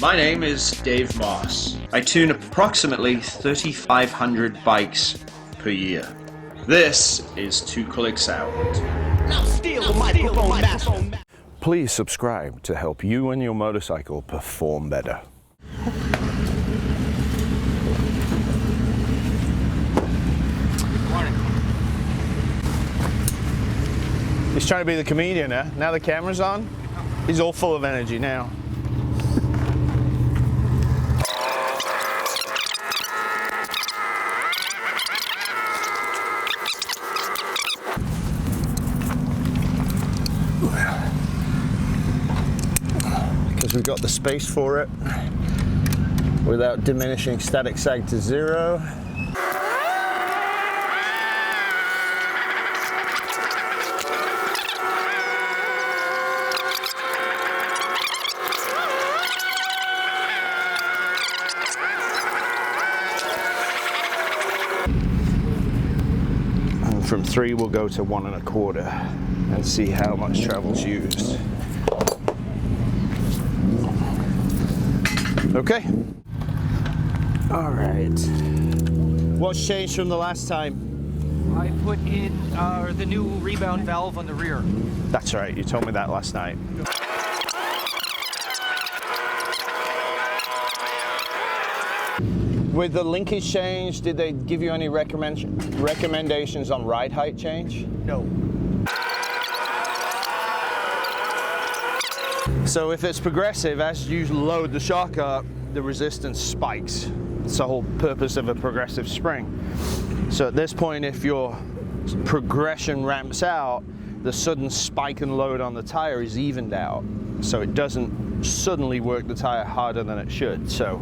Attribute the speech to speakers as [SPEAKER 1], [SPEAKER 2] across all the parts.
[SPEAKER 1] My name is Dave Moss. I tune approximately 3,500 bikes per year. This is Two Click Sound.
[SPEAKER 2] Now steal the microphone master.
[SPEAKER 3] Please subscribe to help you and your motorcycle perform better. He's trying to be the comedian, huh? Now the camera's on, he's all full of energy now. Because we've got the space for it without diminishing static sag to 0. And from 3 we'll go to 1 1/4 and see how much travel's used. Okay. All right. What's changed from the last time?
[SPEAKER 4] I put in the new rebound valve on the rear.
[SPEAKER 3] That's right, you told me that last night. With the linkage change, did they give you any recommendations on ride height change?
[SPEAKER 4] No.
[SPEAKER 3] So if it's progressive, as you load the shock up, the resistance spikes. It's the whole purpose of a progressive spring. So at this point, if your progression ramps out, the sudden spike and load on the tire is evened out. So it doesn't suddenly work the tire harder than it should. So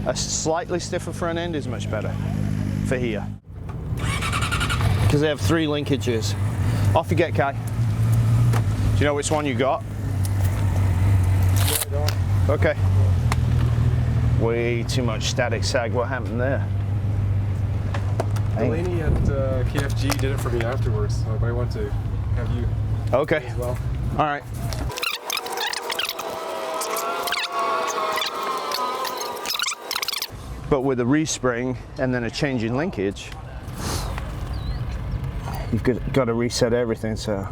[SPEAKER 3] a slightly stiffer front end is much better for here. Because they have 3 linkages. Off you get, Kai. Do you know which one you got? Okay. Way too much static sag. What happened there?
[SPEAKER 5] Delaney at KFG did it for me afterwards, so I might want to have you
[SPEAKER 3] Okay.
[SPEAKER 5] as well.
[SPEAKER 3] All right. But with a respring and then a change in linkage, you've got to reset everything, so.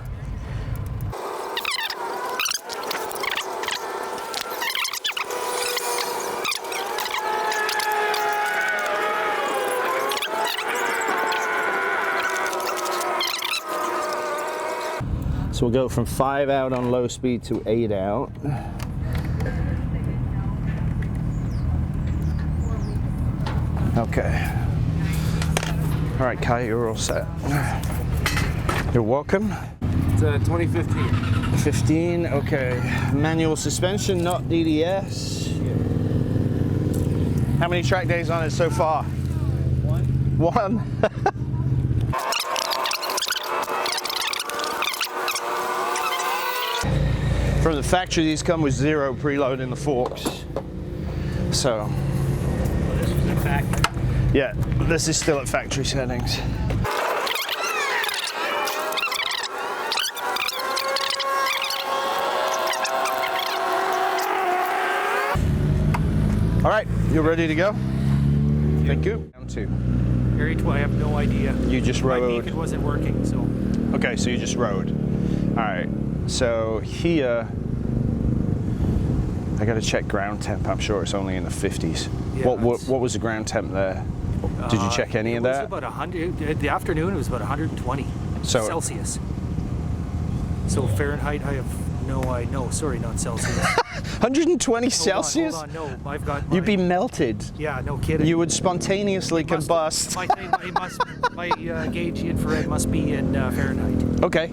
[SPEAKER 3] So we'll go from 5 out on low speed to 8 out. Okay. All right, Kai, you're all set. You're welcome.
[SPEAKER 5] It's 2015.
[SPEAKER 3] 15, okay. Manual suspension, not DDS. How many track days on it so far? 1. 1? From the factory, these come with 0 preload in the forks. So.
[SPEAKER 4] This was in factory.
[SPEAKER 3] Yeah, this is still at factory settings. All right, you're ready to go? Thank you. Down to.
[SPEAKER 4] I have no idea.
[SPEAKER 3] You just
[SPEAKER 4] My
[SPEAKER 3] rode.
[SPEAKER 4] beacon wasn't working, so.
[SPEAKER 3] Okay, so you just rode. All right, so here, I gotta check ground temp. I'm sure it's only in the 50s.
[SPEAKER 4] Yeah,
[SPEAKER 3] what was the ground temp there? Did you check any of that?
[SPEAKER 4] It was about 100, in the afternoon it was about 120
[SPEAKER 3] So-
[SPEAKER 4] Celsius. So Fahrenheit, I have no idea. No, sorry, not Celsius.
[SPEAKER 3] 120 Celsius?
[SPEAKER 4] Hold on, no, I've got
[SPEAKER 3] You'd be melted.
[SPEAKER 4] Yeah, no kidding.
[SPEAKER 3] You would spontaneously combust.
[SPEAKER 4] My gauge infrared must be in Fahrenheit.
[SPEAKER 3] Okay.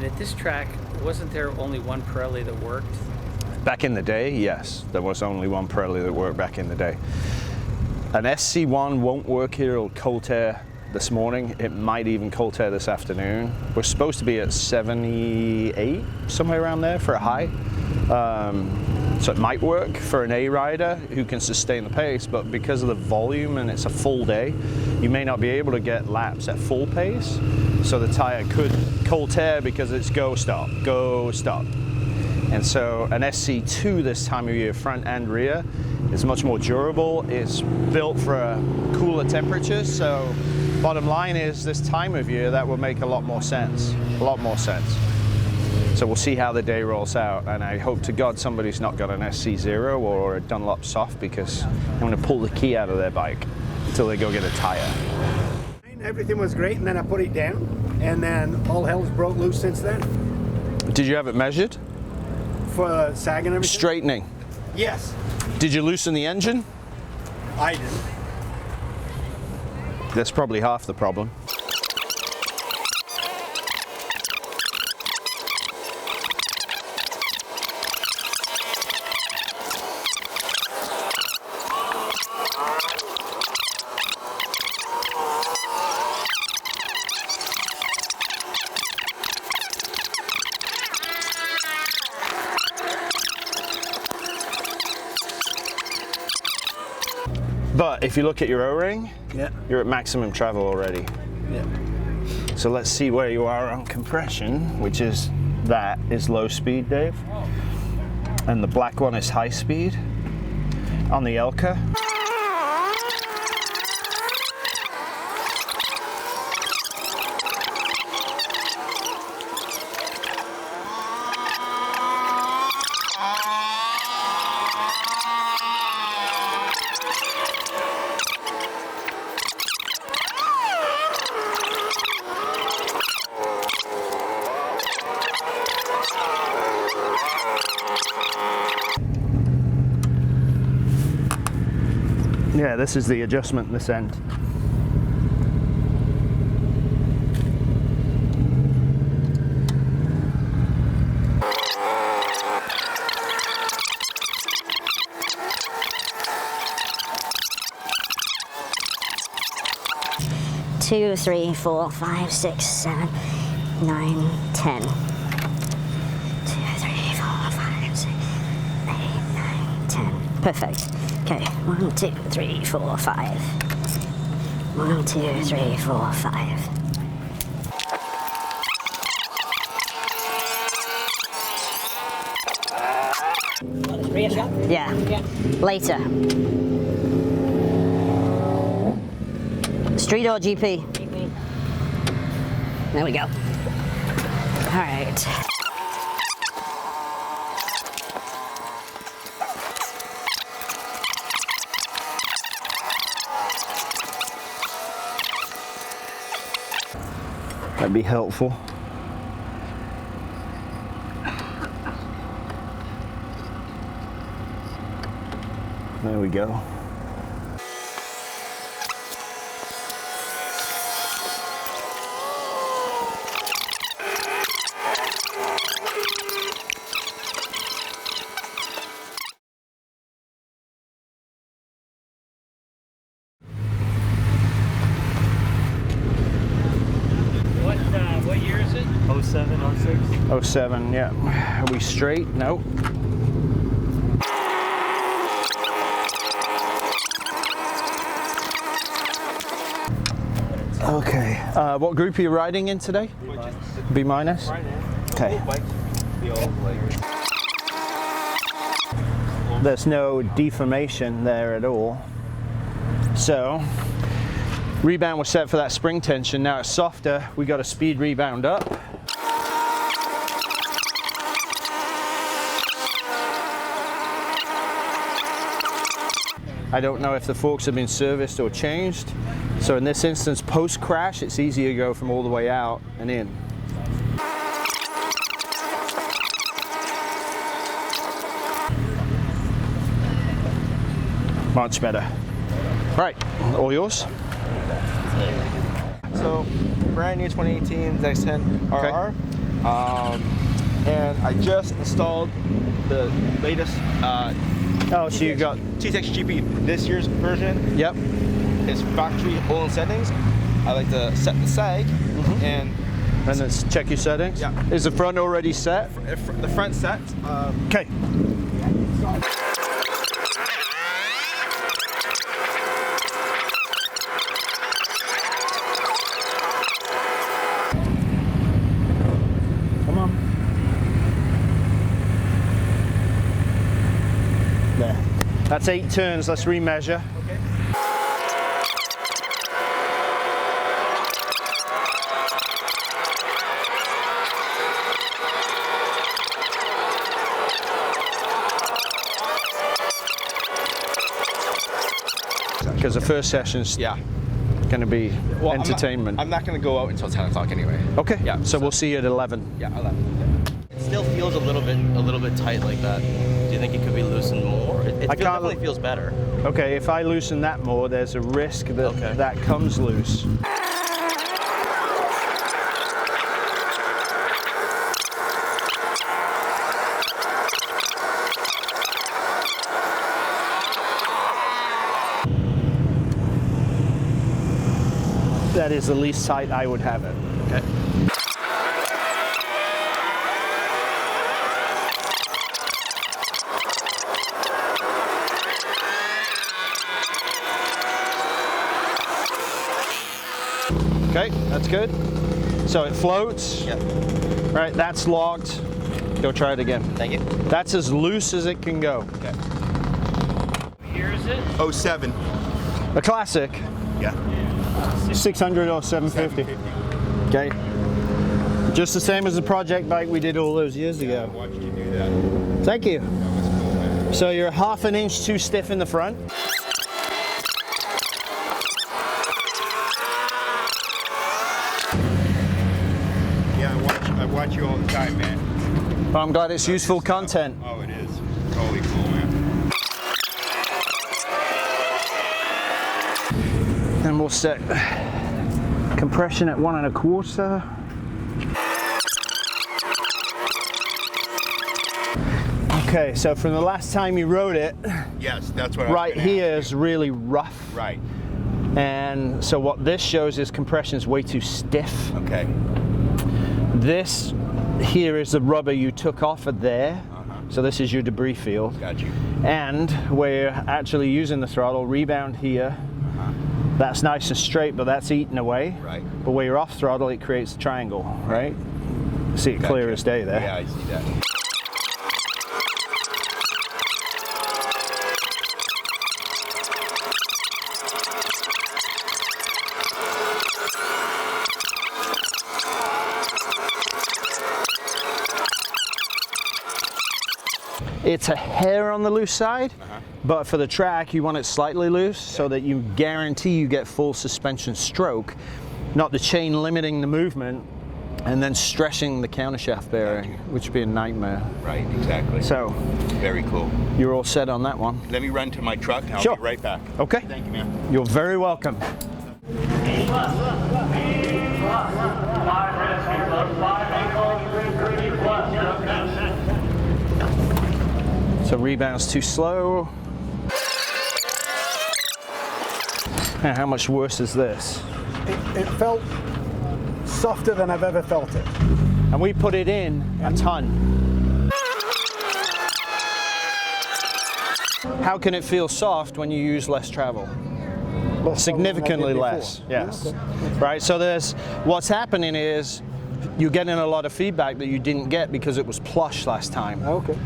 [SPEAKER 6] And at this track, wasn't there only one Pirelli that worked?
[SPEAKER 3] Back in the day, yes, there was only one Pirelli that worked back in the day. An SC1 won't work here. It'll cold tear this morning. It might even cold tear this afternoon. We're supposed to be at 78, somewhere around there for a high. So it might work for an A rider who can sustain the pace, but because of the volume and it's a full day, you may not be able to get laps at full pace. So the tire could cold tear because it's go, stop, go, stop. And so an SC2 this time of year, front and rear, is much more durable. It's built for cooler temperatures. So bottom line is this time of year, that will make a lot more sense, a lot more sense. So we'll see how the day rolls out, and I hope to God somebody's not got an SC0 or a Dunlop soft, because I'm going to pull the key out of their bike until they go get a tire.
[SPEAKER 7] Everything was great, and then I put it down, and then all hell's broke loose since then.
[SPEAKER 3] Did you have it measured?
[SPEAKER 7] For sag and everything?
[SPEAKER 3] Straightening.
[SPEAKER 7] Yes.
[SPEAKER 3] Did you loosen the engine?
[SPEAKER 7] I didn't.
[SPEAKER 3] That's probably half the problem. But if you look at your O-ring,
[SPEAKER 7] Yeah.
[SPEAKER 3] you're at maximum travel already.
[SPEAKER 7] Yeah.
[SPEAKER 3] So let's see where you are on compression, which is, that is low speed, Dave. And the black one is high speed. On the Elka, yeah, this is the adjustment this end.
[SPEAKER 8] Two, 3, 4, 5, 6, 7, 9, 10. 2, 3, 4, 5, 6, 8, 9, 10. Perfect. Okay, 1, 2, 3, 4, 5. 1, 2, 3, 4, 5. Yeah. Later. Street or GP? GP. There we go. All right.
[SPEAKER 3] That'd be helpful. There we go.
[SPEAKER 6] What year is it?
[SPEAKER 4] 07, 06.
[SPEAKER 3] 07, yeah. Are we straight? Nope. Okay. What group are you riding in today? B minus. Okay. There's no deformation there at all. So, rebound was set for that spring tension. Now it's softer. We got a speed rebound up. I don't know if the forks have been serviced or changed. So in this instance, post-crash, it's easier to go from all the way out and in. Much better. Right, all yours.
[SPEAKER 9] So, brand new 2018 X10 RR. And I just installed the latest
[SPEAKER 3] Oh, so you got.
[SPEAKER 9] TTX GP. This year's version
[SPEAKER 3] Yep.
[SPEAKER 9] is factory oil settings. I like to set the sag and
[SPEAKER 3] let's check your settings.
[SPEAKER 9] Yeah.
[SPEAKER 3] Is the front already set?
[SPEAKER 9] the front set.
[SPEAKER 3] Okay. Come on. There. That's 8 turns. Let's remeasure. Because the first session's going to be entertainment.
[SPEAKER 9] I'm not going to go out until 10 o'clock anyway.
[SPEAKER 3] Okay.
[SPEAKER 9] Yeah.
[SPEAKER 3] So we'll see you at 11.
[SPEAKER 9] Yeah, 11. It still feels a little bit tight like that. Do you think it could be loosened more? It definitely feels better.
[SPEAKER 3] Okay. If I loosen that more, there's a risk that that comes loose. That is the least tight I would have it.
[SPEAKER 9] Okay.
[SPEAKER 3] Okay, that's good. So it floats.
[SPEAKER 9] Yeah.
[SPEAKER 3] Right, that's locked. Go try it again.
[SPEAKER 9] Thank you.
[SPEAKER 3] That's as loose as it can go.
[SPEAKER 9] Okay.
[SPEAKER 6] Here is it?
[SPEAKER 9] 07.
[SPEAKER 3] A classic.
[SPEAKER 9] Yeah.
[SPEAKER 3] 600 or 750. Okay. Just the same as the project bike we did all those years ago.
[SPEAKER 9] I watched you do that.
[SPEAKER 3] Thank you. So you're half an inch too stiff in the front.
[SPEAKER 9] Yeah, I watch you all the time, man.
[SPEAKER 3] Well, I'm glad it's useful content.
[SPEAKER 9] Oh, it is. Totally cool, man.
[SPEAKER 3] And we'll set compression at 1 1/4. Okay, so from the last time you rode it,
[SPEAKER 9] Yes, that's what
[SPEAKER 3] right here is really rough.
[SPEAKER 9] Right.
[SPEAKER 3] And so what this shows is compression is way too stiff.
[SPEAKER 9] Okay.
[SPEAKER 3] This here is the rubber you took off of there. So this is your debris field.
[SPEAKER 9] Got you.
[SPEAKER 3] And we're actually using the throttle, rebound here. That's nice and straight, but that's eaten away.
[SPEAKER 9] Right.
[SPEAKER 3] But where you're off throttle, it creates a triangle, right? See it clear as day there.
[SPEAKER 9] Yeah, I see that.
[SPEAKER 3] It's a hair on the loose side, but for the track, you want it slightly loose so that you guarantee you get full suspension stroke, not the chain limiting the movement and then stressing the countershaft bearing, which would be a nightmare.
[SPEAKER 9] Right, exactly.
[SPEAKER 3] So,
[SPEAKER 9] very cool.
[SPEAKER 3] You're all set on that one.
[SPEAKER 9] Let me run to my truck and I'll
[SPEAKER 3] Sure.
[SPEAKER 9] be right back.
[SPEAKER 3] Okay.
[SPEAKER 9] Thank you, man.
[SPEAKER 3] You're very welcome. So rebound's too slow. And how much worse is this?
[SPEAKER 7] It felt softer than I've ever felt it.
[SPEAKER 3] And we put it in a ton. How can it feel soft when you use less travel? Significantly less, yes. Right, so there's, what's happening is you're getting a lot of feedback that you didn't get because it was plush last time.
[SPEAKER 7] Okay.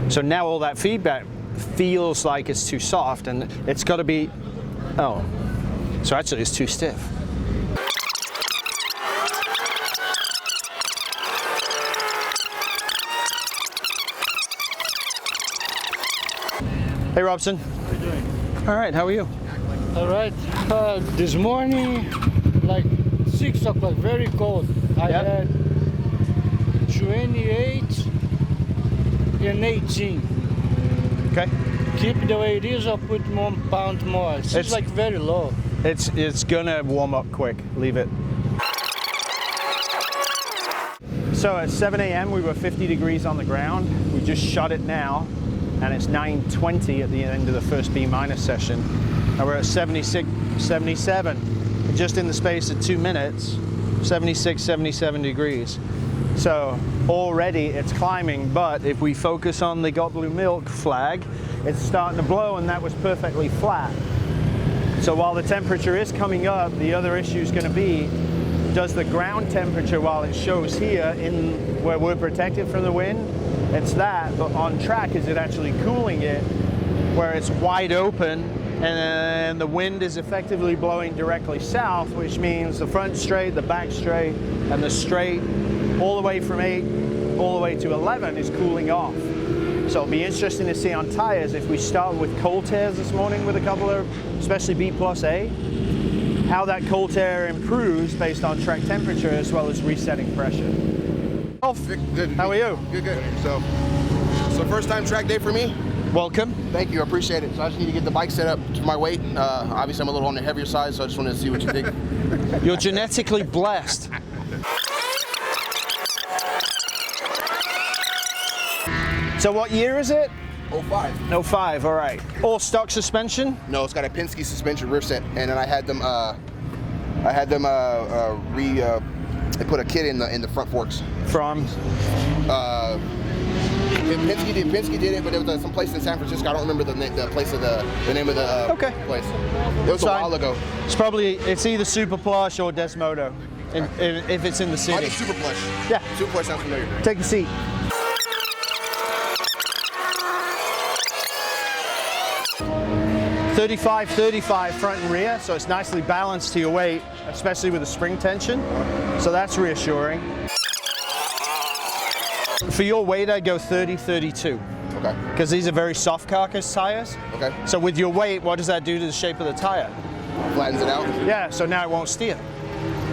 [SPEAKER 3] So now all that feedback feels like it's too soft and it's got to be, oh, so actually it's too stiff. Hey Robson.
[SPEAKER 10] How are you doing?
[SPEAKER 3] All right, how are you?
[SPEAKER 10] All right. This morning, like 6 o'clock, very cold. I had 28 and 18.
[SPEAKER 3] Okay.
[SPEAKER 10] Keep it the way it is or put 1 pound more. It's like very low.
[SPEAKER 3] It's gonna warm up quick. Leave it. So at 7 a.m. we were 50 degrees on the ground. We just shut it now, and it's 9:20 at the end of the first B- session. And we're at 76, 77. Just in the space of 2 minutes, 76, 77 degrees. So already it's climbing, but if we focus on the Got Blue Milk flag, it's starting to blow, and that was perfectly flat. So while the temperature is coming up, the other issue is going to be, does the ground temperature, while it shows here in where we're protected from the wind, it's that, but on track, is it actually cooling it where it's wide open and the wind is effectively blowing directly south, which means the front straight, the back straight, and the straight all the way from 8 all the way to 11 is cooling off. So it'll be interesting to see on tires if we start with cold tears this morning with a couple of, especially B+A, how that cold tear improves based on track temperature as well as resetting pressure.
[SPEAKER 11] Good.
[SPEAKER 3] How are you?
[SPEAKER 11] Good. So first time track day for me.
[SPEAKER 3] Welcome.
[SPEAKER 11] Thank you, I appreciate it. So I just need to get the bike set up to my weight. Obviously I'm a little on the heavier side, so I just wanted to see what you think.
[SPEAKER 3] You're genetically blessed. So what year is it?
[SPEAKER 11] 05.
[SPEAKER 3] 05, all right. All stock suspension?
[SPEAKER 11] No, it's got a Penske suspension rear set, and then I had them they put a kit in the front forks.
[SPEAKER 3] From?
[SPEAKER 11] Penske did it, but there was some place in San Francisco. I don't remember the place of the name of the place. It was a while ago.
[SPEAKER 3] It's either Super Plush or Desmodo, if it's in the city.
[SPEAKER 11] I need Super Plush.
[SPEAKER 3] Yeah.
[SPEAKER 11] Super Plush sounds familiar.
[SPEAKER 3] Take a seat. .35 front and rear, so it's nicely balanced to your weight, especially with the spring tension. So that's reassuring. For your weight, I'd go 30-32.
[SPEAKER 11] Okay.
[SPEAKER 3] Because these are very soft carcass tires.
[SPEAKER 11] Okay.
[SPEAKER 3] So with your weight, what does that do to the shape of the tire?
[SPEAKER 11] Flattens it out?
[SPEAKER 3] Yeah, so now it won't steer.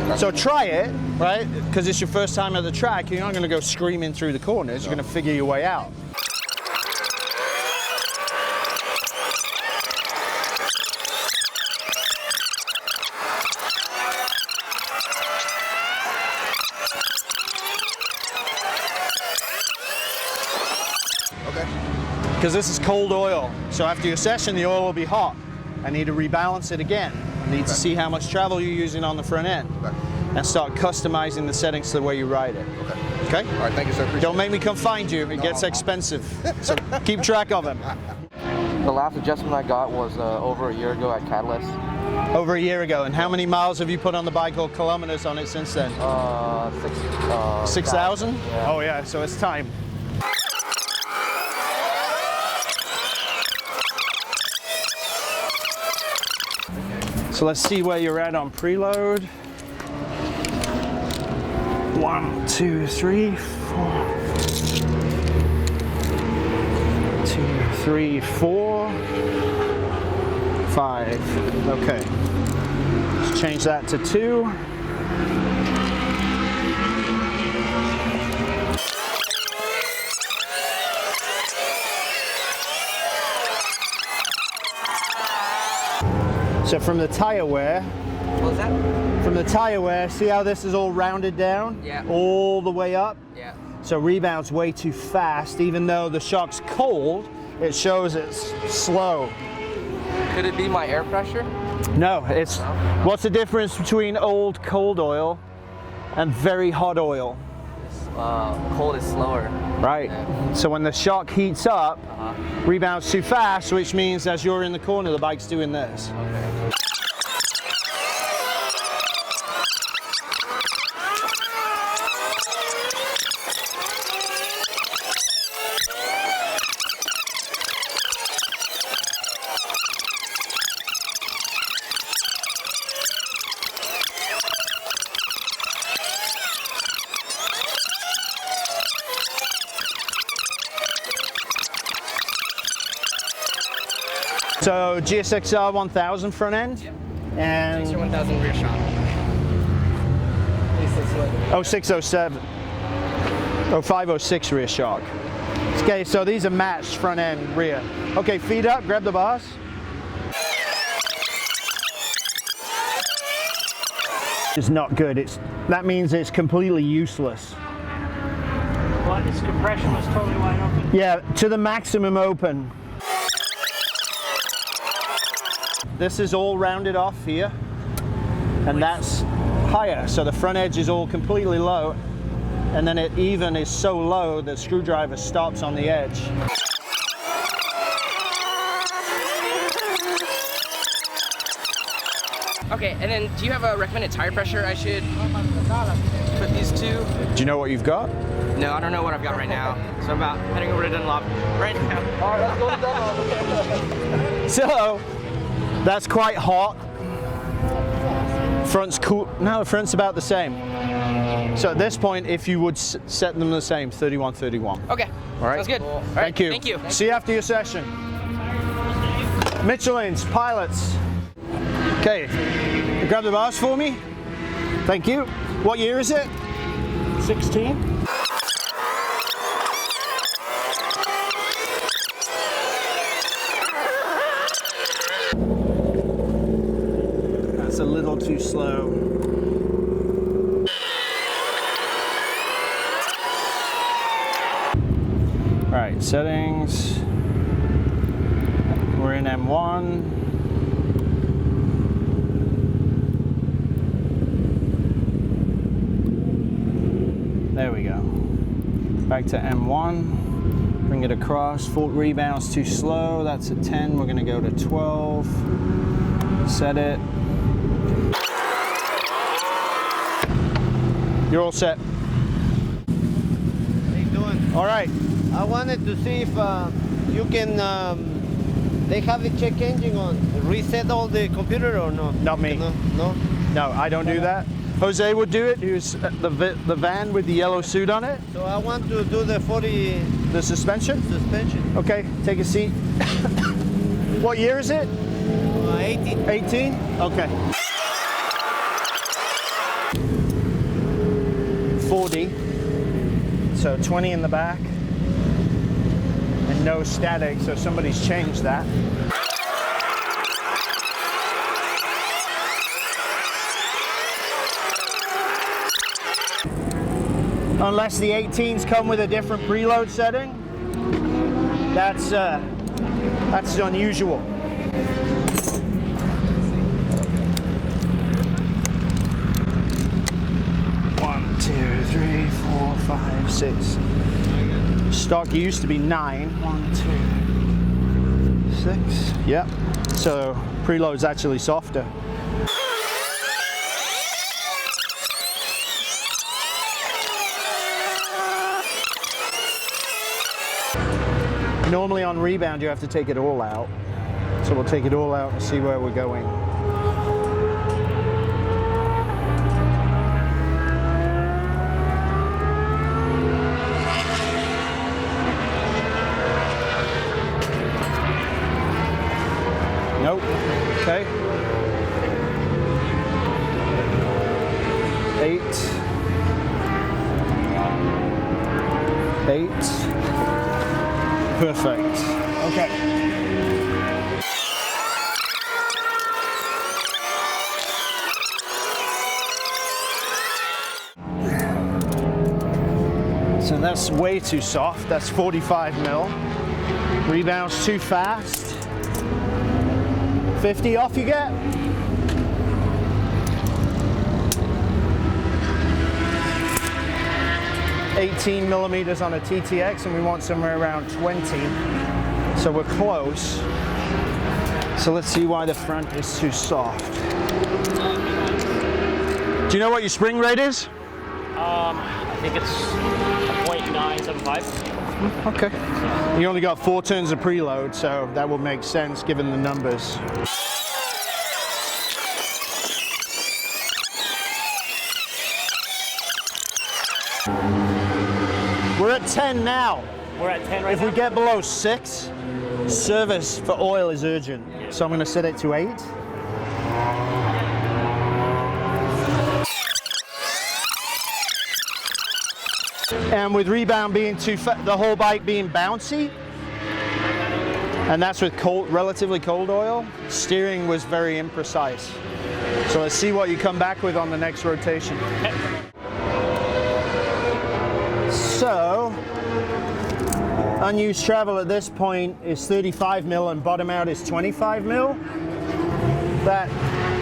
[SPEAKER 11] Okay.
[SPEAKER 3] So try it, right? Because it's your first time at the track, you're not going to go screaming through the corners, you're going to figure your way out. Because this is cold oil, so after your session the oil will be hot. I need to rebalance it again. I need to see how much travel you're using on the front end and start customizing the settings to the way you ride it. Okay?
[SPEAKER 11] All right, thank you, sir. Appreciate
[SPEAKER 3] Don't make me come find you. It gets expensive. So keep track of them.
[SPEAKER 9] The last adjustment I got was over a year ago at Catalyst.
[SPEAKER 3] Over a year ago. And how many miles have you put on the bike or kilometers on it since then? 6,000?
[SPEAKER 9] Yeah.
[SPEAKER 3] Oh yeah, so it's time. So let's see where you're at on preload. 1, 2, 3, 4. 2, 3, 4, 5. Okay. Let's change that to 2. So from the tire wear,
[SPEAKER 9] What was that?
[SPEAKER 3] from the tire wear, see how this is all rounded down?
[SPEAKER 9] Yeah.
[SPEAKER 3] All the way up?
[SPEAKER 9] Yeah.
[SPEAKER 3] So rebounds way too fast. Even though the shock's cold, it shows it's slow.
[SPEAKER 9] Could it be my air pressure?
[SPEAKER 3] No, it's, what's the difference between old cold oil and very hot oil?
[SPEAKER 9] Cold is slower.
[SPEAKER 3] Right.
[SPEAKER 9] Yeah.
[SPEAKER 3] So when the shock heats up, rebounds too fast, which means as you're in the corner, the bike's doing this.
[SPEAKER 9] Okay.
[SPEAKER 3] So GSXR 1000 front end,
[SPEAKER 9] Yep.
[SPEAKER 3] and
[SPEAKER 9] GSXR 1000 rear shock.
[SPEAKER 3] 0607, 0506 rear shock. Okay, so these are matched front end, rear. Okay, feet up, grab the bars. It's not good. That means it's completely useless.
[SPEAKER 6] What? Its compression was totally wide open?
[SPEAKER 3] Yeah, to the maximum open. This is all rounded off here, and that's higher. So the front edge is all completely low, and then it even is so low the screwdriver stops on the edge.
[SPEAKER 9] Okay, and then do you have a recommended tire pressure I should put these to?
[SPEAKER 3] Do you know what you've got?
[SPEAKER 9] No, I don't know what I've got right now. So I'm about heading over to Dunlop right now.
[SPEAKER 3] All right, let's go to Dunlop. So, that's quite hot. Front's cool. No, front's about the same. So at this point, if you would set them the same, 31-31.
[SPEAKER 9] Okay,
[SPEAKER 3] all right.
[SPEAKER 9] Sounds good. All right,
[SPEAKER 3] Thank you.
[SPEAKER 9] Thank you.
[SPEAKER 3] See you after your session. Michelin's, pilots. Okay, grab the bars for me. Thank you. What year is it? 16. That's a little too slow. All right, settings. We're in M1. There we go. Back to M1. Bring it across. Full rebound's too slow. That's a 10. We're gonna go to 12. Set it. You're all set.
[SPEAKER 10] How you doing?
[SPEAKER 3] All right.
[SPEAKER 10] I wanted to see if you can, they have a check engine on, reset all the computer or no?
[SPEAKER 3] Not me.
[SPEAKER 10] No?
[SPEAKER 3] No, I don't do that. Jose would do it, who's the van with the yellow suit on it.
[SPEAKER 10] So I want to do the 40...
[SPEAKER 3] The suspension?
[SPEAKER 10] Suspension.
[SPEAKER 3] Okay, take a seat. What year is it?
[SPEAKER 10] 18.
[SPEAKER 3] 18? Okay. 40. So 20 in the back. And no static, so somebody's changed that. Unless the 18s come with a different preload setting, that's unusual. One, two, three, 4, 5, 6. Stock used to be 9. 1, 2, 6. Yep. So preload's actually softer. Normally on rebound you have to take it all out. So we'll take it all out and see where we're going. Nope. Okay. 8. 8. Perfect. Okay. So that's way too soft. That's 45 mil. Rebounds too fast. 50 off you get. $18 millimeters on a TTX, and we want somewhere around 20. So we're close. So let's see why the front is too soft. Do you know what your spring rate is?
[SPEAKER 6] I think it's 0.975.
[SPEAKER 3] Okay. You only got 4 turns of preload, so that will make sense given the numbers. We're at 10 now.
[SPEAKER 6] We're at 10 right
[SPEAKER 3] If
[SPEAKER 6] now?
[SPEAKER 3] we get below 6, service for oil is urgent. So I'm going to set it to 8. And with rebound being too fat, the whole bike being bouncy, and that's with cold, relatively cold oil, steering was very imprecise. So let's see what you come back with on the next rotation. So, unused travel at this point is 35 mil and bottom out is 25 mil. That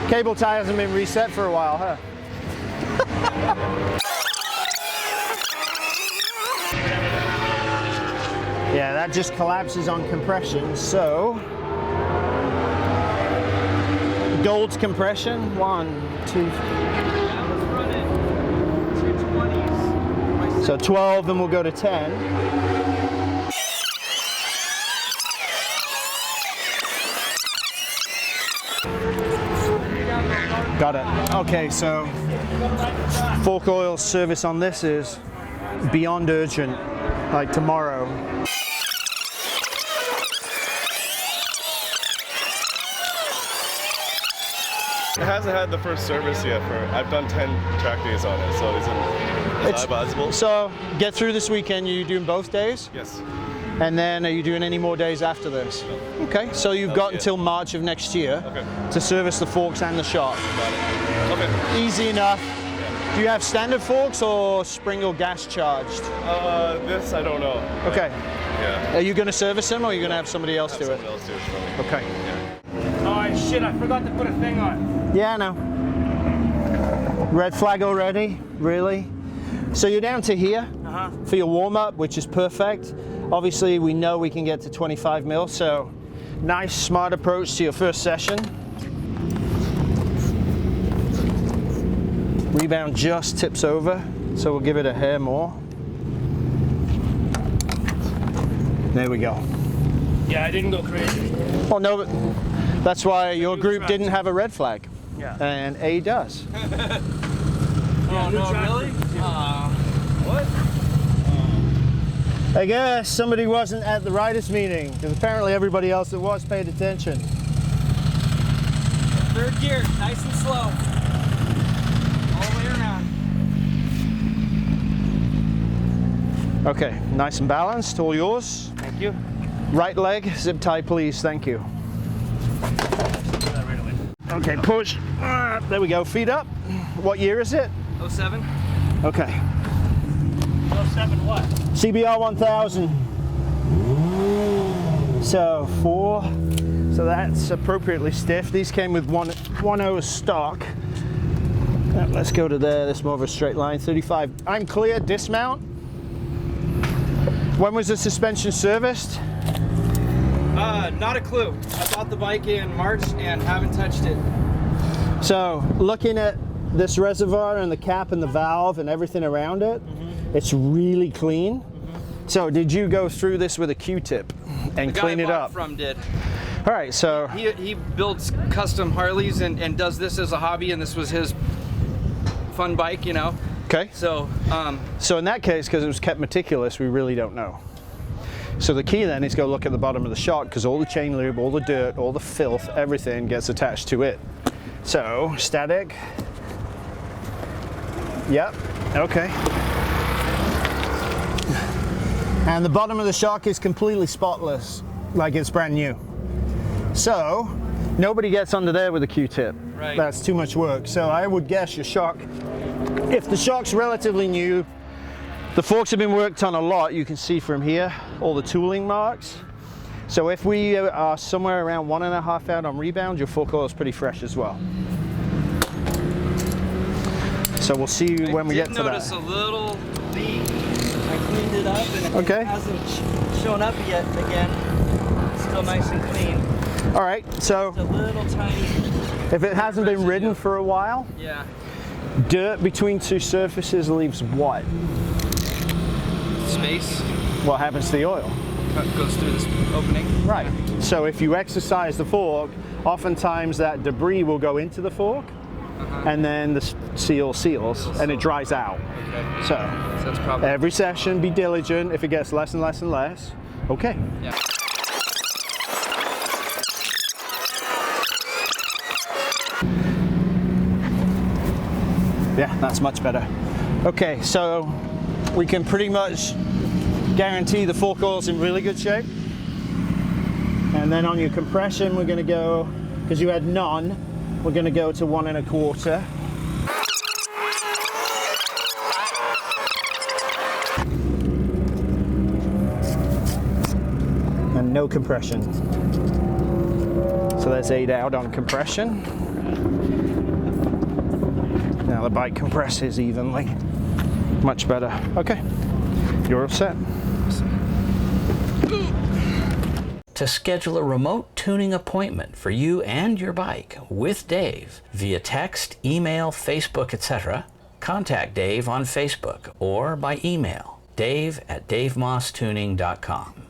[SPEAKER 3] cable tie hasn't been reset for a while, huh? Yeah, that just collapses on compression, so Gold's compression, 1, 2, so 12 and we'll go to 10. Got it. Okay, so fork oil service on this is beyond urgent, like tomorrow.
[SPEAKER 5] It hasn't had the first service yet. I've done 10 track days on it, so it's advisable.
[SPEAKER 3] So get through this weekend. Are you doing both days?
[SPEAKER 5] Yes.
[SPEAKER 3] And then are you doing any more days after this? No. Okay, so you've got until March of next year to service the forks and the shock.
[SPEAKER 5] Got it. Okay.
[SPEAKER 3] Easy enough. Yeah. Do you have standard forks or spring or gas charged?
[SPEAKER 5] This I don't know.
[SPEAKER 3] Okay.
[SPEAKER 5] Yeah.
[SPEAKER 3] Are you going to service them or are you going to have somebody else do it?
[SPEAKER 5] Someone else do it for me.
[SPEAKER 3] Okay.
[SPEAKER 5] Yeah.
[SPEAKER 6] Oh shit, I forgot to put a thing on.
[SPEAKER 3] Yeah, I know. Red flag already? Really? So you're down to here for your warm-up, which is perfect. Obviously, we know we can get to 25 mil, so nice, smart approach to your first session. Rebound just tips over, so we'll give it a hair more. There we go.
[SPEAKER 6] Yeah, I didn't go crazy.
[SPEAKER 3] Well, no, but that's why your group didn't have a red flag.
[SPEAKER 6] Yeah.
[SPEAKER 3] And A does.
[SPEAKER 6] Oh, no, really? What?
[SPEAKER 3] I guess somebody wasn't at the riders meeting, because apparently everybody else that was paid attention.
[SPEAKER 6] Third gear, nice and slow. All the way around.
[SPEAKER 3] Okay, nice and balanced, all yours.
[SPEAKER 6] Thank you.
[SPEAKER 3] Right leg, zip tie please, thank you. Okay, push. There we go, feet up. What year is it?
[SPEAKER 6] 07.
[SPEAKER 3] Okay.
[SPEAKER 6] 07 what?
[SPEAKER 3] CBR 1000. So 4. So that's appropriately stiff. These came with 1.0 stock. Let's go to there. This is more of a straight line. 35. I'm clear. Dismount. When was the suspension serviced?
[SPEAKER 12] Not a clue. I bought the bike in March and haven't touched it.
[SPEAKER 3] So looking at this reservoir and the cap and the valve and everything around it, it's really clean. So did you go through this with a Q-tip and clean it up?
[SPEAKER 12] From did.
[SPEAKER 3] All right, so
[SPEAKER 12] he builds custom Harleys and does this as a hobby, and this was his fun bike, you know.
[SPEAKER 3] Okay.
[SPEAKER 12] So
[SPEAKER 3] so in that case, because it was kept meticulous, we really don't know. So the key then is go look at the bottom of the shock, because all the chain lube, all the dirt, all the filth, everything gets attached to it. So static. Yep. Okay. And the bottom of the shock is completely spotless, like it's brand new. So nobody gets under there with a Q-tip.
[SPEAKER 12] Right.
[SPEAKER 3] That's too much work. So I would guess your shock, if the shock's relatively new, the forks have been worked on a lot. You can see from here all the tooling marks. So if we are somewhere around 1.5 out on rebound, your fork oil is pretty fresh as well. So we'll see when we get to that.
[SPEAKER 12] I notice a little leak. I cleaned it up and it hasn't shown up yet again. It's still nice and clean.
[SPEAKER 3] All right, so
[SPEAKER 12] it's a little tiny.
[SPEAKER 3] If it hasn't been ridden for a while,
[SPEAKER 12] yeah.
[SPEAKER 3] Dirt between two surfaces leaves what?
[SPEAKER 12] Space.
[SPEAKER 3] What happens to the oil?
[SPEAKER 12] It goes through this opening.
[SPEAKER 3] Right. So if you exercise the fork, oftentimes that debris will go into the fork, and then the seal seals, and it dries out.
[SPEAKER 12] Okay.
[SPEAKER 3] So
[SPEAKER 12] that's probably
[SPEAKER 3] every session, be diligent. If it gets less and less and less, okay.
[SPEAKER 12] Yeah.
[SPEAKER 3] Yeah, that's much better. Okay, so we can pretty much guarantee the fork oil's in really good shape. And then on your compression, we're going to go, because you had none, we're going to go to 1.25. and no compression. So there's 8 out on compression. Now the bike compresses evenly. Much better. Okay, you're all set.
[SPEAKER 13] To schedule a remote tuning appointment for you and your bike with Dave via text, email, Facebook, etc., contact Dave on Facebook or by email, dave@davemosstuning.com.